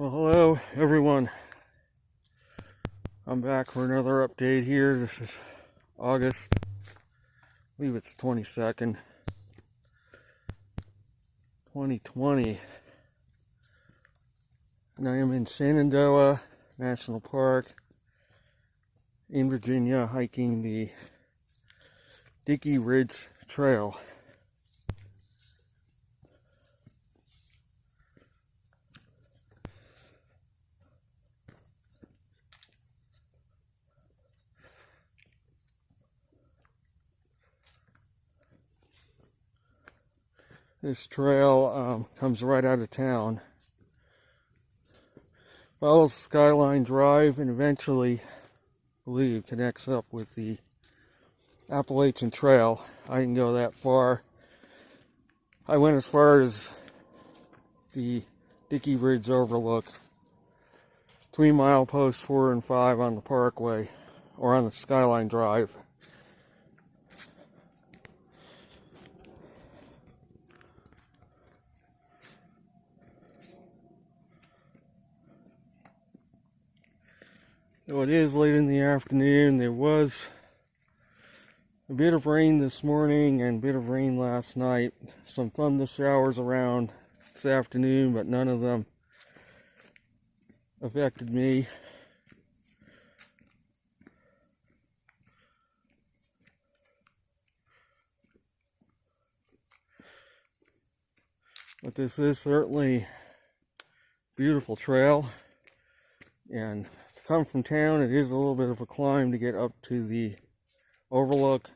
Well, hello everyone. I'm back for another update here. This is August, I believe it's 22nd, 2020. And I am in Shenandoah National Park in Virginia, hiking the Dickey Ridge Trail. This trail comes right out of town, follows Skyline Drive, and eventually, I believe, connects up with the Appalachian Trail. I didn't go that far. I went as far as the Dickey Ridge Overlook, 3 mileposts 4 and 5 on the Parkway, or on the Skyline Drive. So it is late in the afternoon. There was a bit of rain this morning and a bit of rain last night. Some thunder showers around this afternoon, but none of them affected me. But this is certainly a beautiful trail, and to come from town, it is a little bit of a climb to get up to the overlook,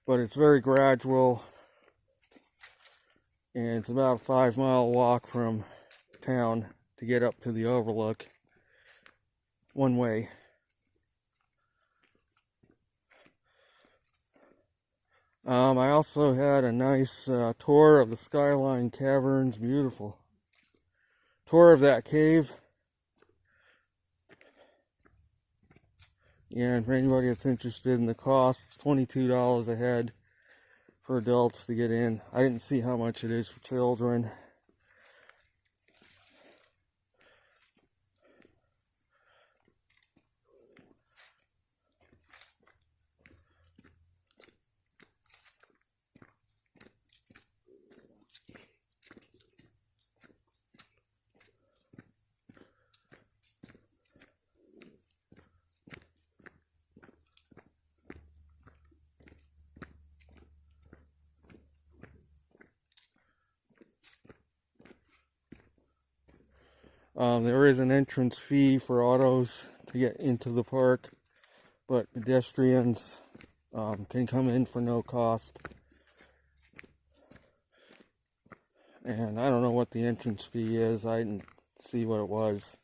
but it's very gradual, and it's about a 5-mile walk from town to get up to the overlook one way. I also had a nice tour of the Skyline Caverns. Beautiful tour of that cave. And for anybody that's interested in the cost, it's $22 a head for adults to get in. I didn't see how much it is for children. There is an entrance fee for autos to get into the park, but pedestrians can come in for no cost. And I don't know what the entrance fee is. I didn't see what it was.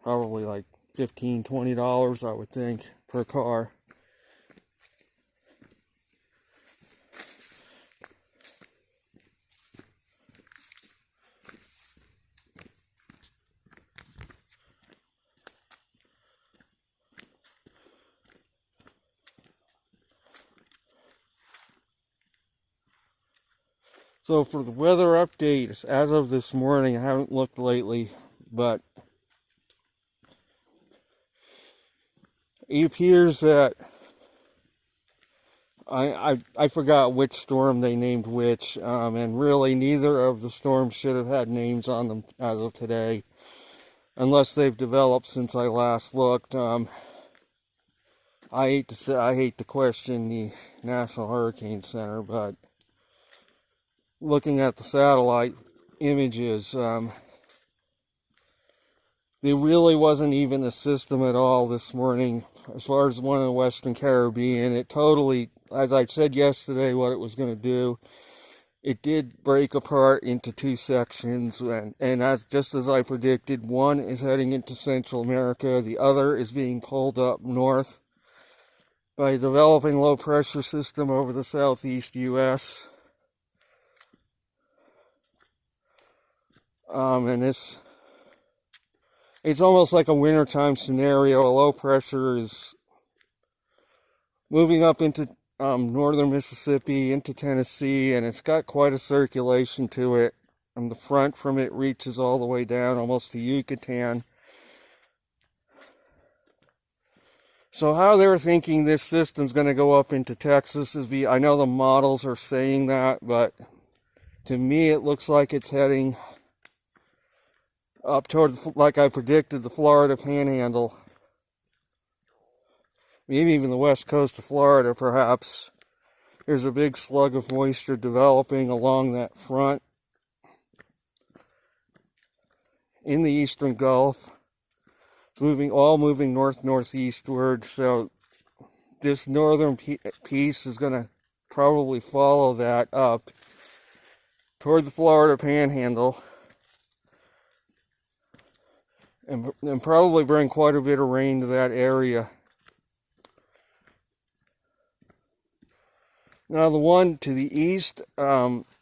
Probably like $15, $20, I would think, per car. So for the weather update, as of this morning, I haven't looked lately, but it appears that I forgot which storm they named which, and really neither of the storms should have had names on them as of today, unless they've developed since I last looked. I hate to question the National Hurricane Center, but looking at the satellite images, there really wasn't even a system at all this morning as far as one in the Western Caribbean. It totally, as I said yesterday, what it was going to do, it did break apart into 2 sections, and just as I predicted, one is heading into Central America, the other is being pulled up north by a developing low pressure system over the southeast U.S. And it's almost like a wintertime scenario. A low pressure is moving up into northern Mississippi, into Tennessee, and it's got quite a circulation to it. and the front from it reaches all the way down almost to Yucatan. So how they're thinking this system's going to go up into Texas is I know the models are saying that, but to me it looks like it's heading up toward, like I predicted, the Florida Panhandle. Maybe even the west coast of Florida, perhaps. There's a big slug of moisture developing along that front in the eastern Gulf. It's all moving north-northeastward, so this northern piece is going to probably follow that up toward the Florida Panhandle and probably bring quite a bit of rain to that area. Now the one to the east,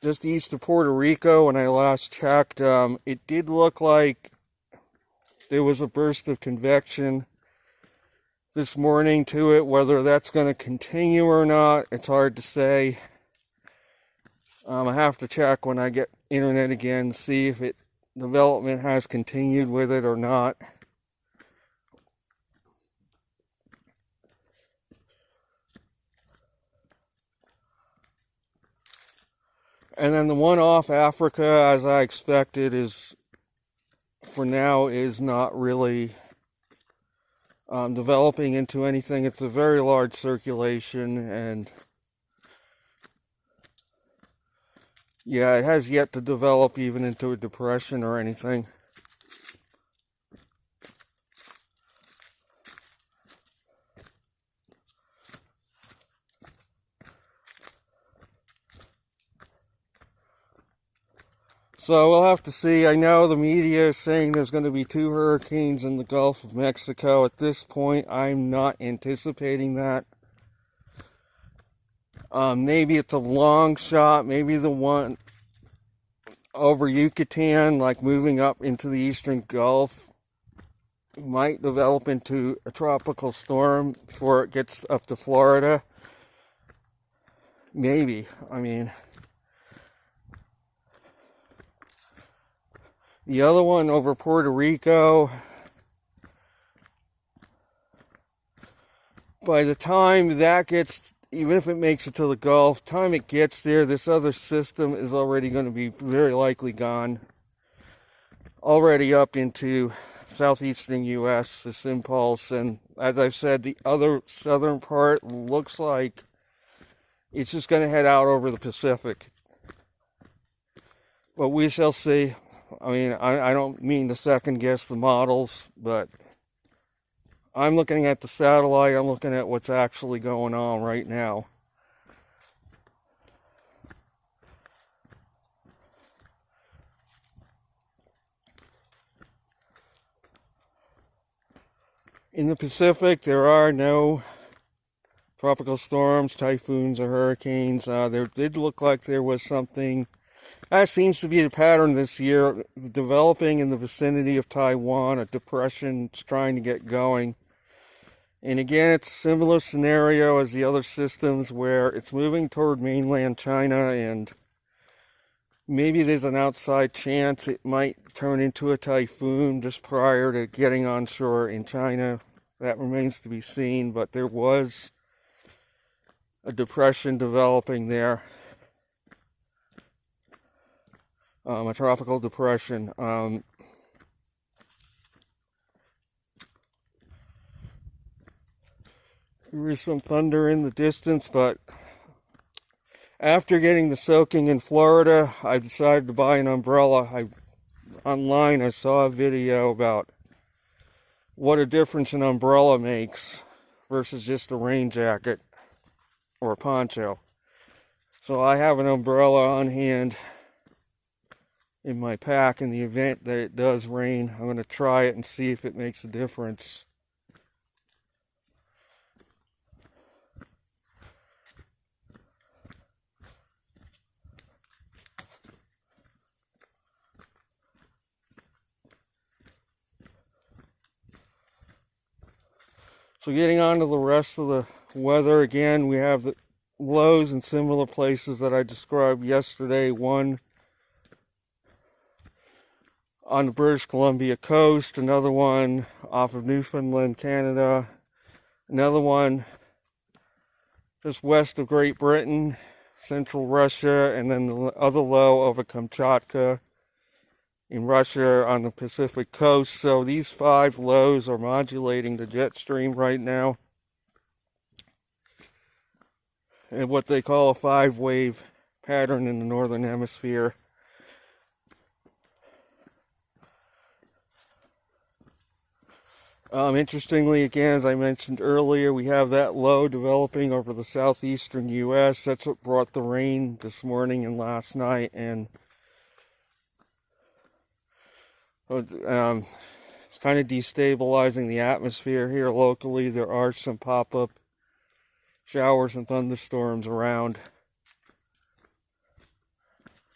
just east of Puerto Rico, when I last checked, it did look like there was a burst of convection this morning to it. Whether that's going to continue or not, it's hard to say. I have to check when I get internet again, see if development has continued with it or not. And then the one off Africa, as I expected, for now is not really developing into anything. It's a very large circulation, and yeah, it has yet to develop even into a depression or anything. So we'll have to see. I know the media is saying there's going to be 2 hurricanes in the Gulf of Mexico. At this point, I'm not anticipating that. Maybe it's a long shot. Maybe the one over Yucatan, like moving up into the eastern Gulf, might develop into a tropical storm before it gets up to Florida. Maybe. I mean, the other one over Puerto Rico, by the time that gets, even if it makes it to the Gulf, time it gets there, this other system is already going to be very likely gone. Already up into southeastern U.S., this impulse. And as I've said, the other southern part looks like it's just going to head out over the Pacific. But we shall see. I mean, I don't mean to second guess the models, but I'm looking at the satellite. I'm looking at what's actually going on right now. In the Pacific, there are no tropical storms, typhoons, or hurricanes. There did look like there was something. That seems to be the pattern this year, developing in the vicinity of Taiwan, a depression trying to get going. And again, it's a similar scenario as the other systems where it's moving toward mainland China, and maybe there's an outside chance it might turn into a typhoon just prior to getting onshore in China. That remains to be seen, but there was a depression developing there. A tropical depression. There is some thunder in the distance, but after getting the soaking in Florida, I decided to buy an umbrella. Online I saw a video about what a difference an umbrella makes versus just a rain jacket or a poncho. So I have an umbrella on hand in my pack in the event that it does rain. I'm going to try it and see if it makes a difference. So getting on to the rest of the weather, again, we have the lows in similar places that I described yesterday. One on the British Columbia coast, another one off of Newfoundland, Canada, another one just west of Great Britain, central Russia, and then the other low over Kamchatka in Russia on the Pacific coast. So these 5 lows are modulating the jet stream right now, and what they call a 5-wave pattern in the northern hemisphere. Interestingly, again, as I mentioned earlier, we have that low developing over the southeastern U.S. That's what brought the rain this morning and last night, and it's kind of destabilizing the atmosphere here locally. There are some pop-up showers and thunderstorms around.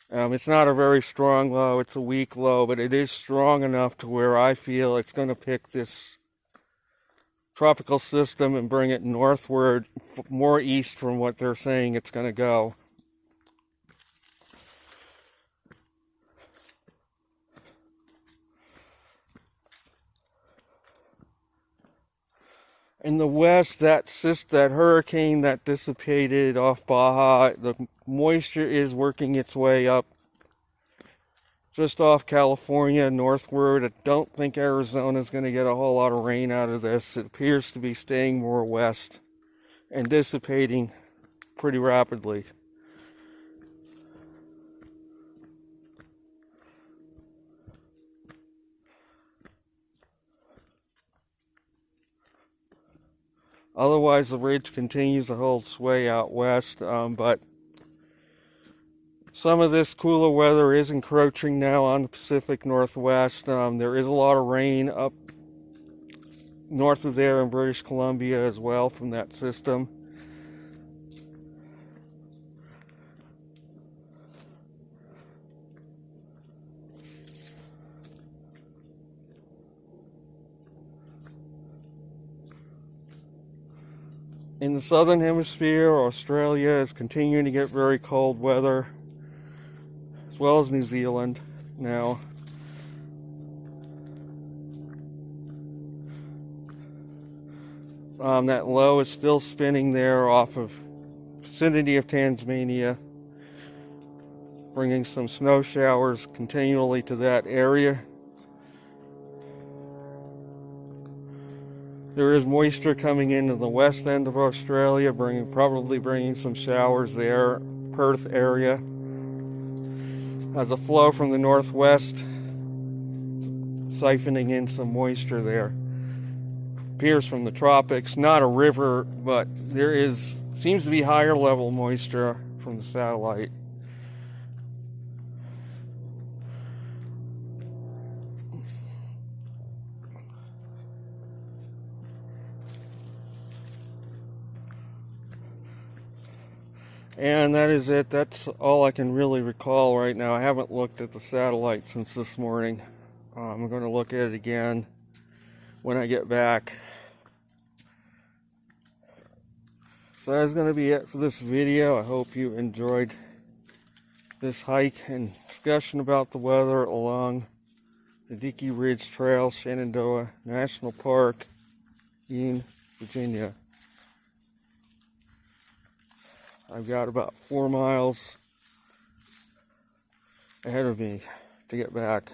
It's not a very strong low, it's a weak low, but it is strong enough to where I feel it's going to pick this tropical system and bring it northward, more east from what they're saying it's going to go. In the west, that hurricane that dissipated off Baja, the moisture is working its way up just off California northward. I don't think Arizona is going to get a whole lot of rain out of this. It appears to be staying more west and dissipating pretty rapidly. Otherwise, the ridge continues to hold sway out west, but some of this cooler weather is encroaching now on the Pacific Northwest. There is a lot of rain up north of there in British Columbia as well from that system. In the southern hemisphere, Australia is continuing to get very cold weather, as well as New Zealand now. That low is still spinning there off of vicinity of Tasmania, bringing some snow showers continually to that area. There is moisture coming into the west end of Australia, probably bringing some showers there. Perth area has a flow from the northwest, siphoning in some moisture there. Appears from the tropics, not a river, but there seems to be higher level moisture from the satellite. And that is it. That's all I can really recall right now. I haven't looked at the satellite since this morning. I'm going to look at it again when I get back. So that's going to be it for this video. I hope you enjoyed this hike and discussion about the weather along the Dickey Ridge Trail, Shenandoah National Park in Virginia. I've got about 4 miles ahead of me to get back.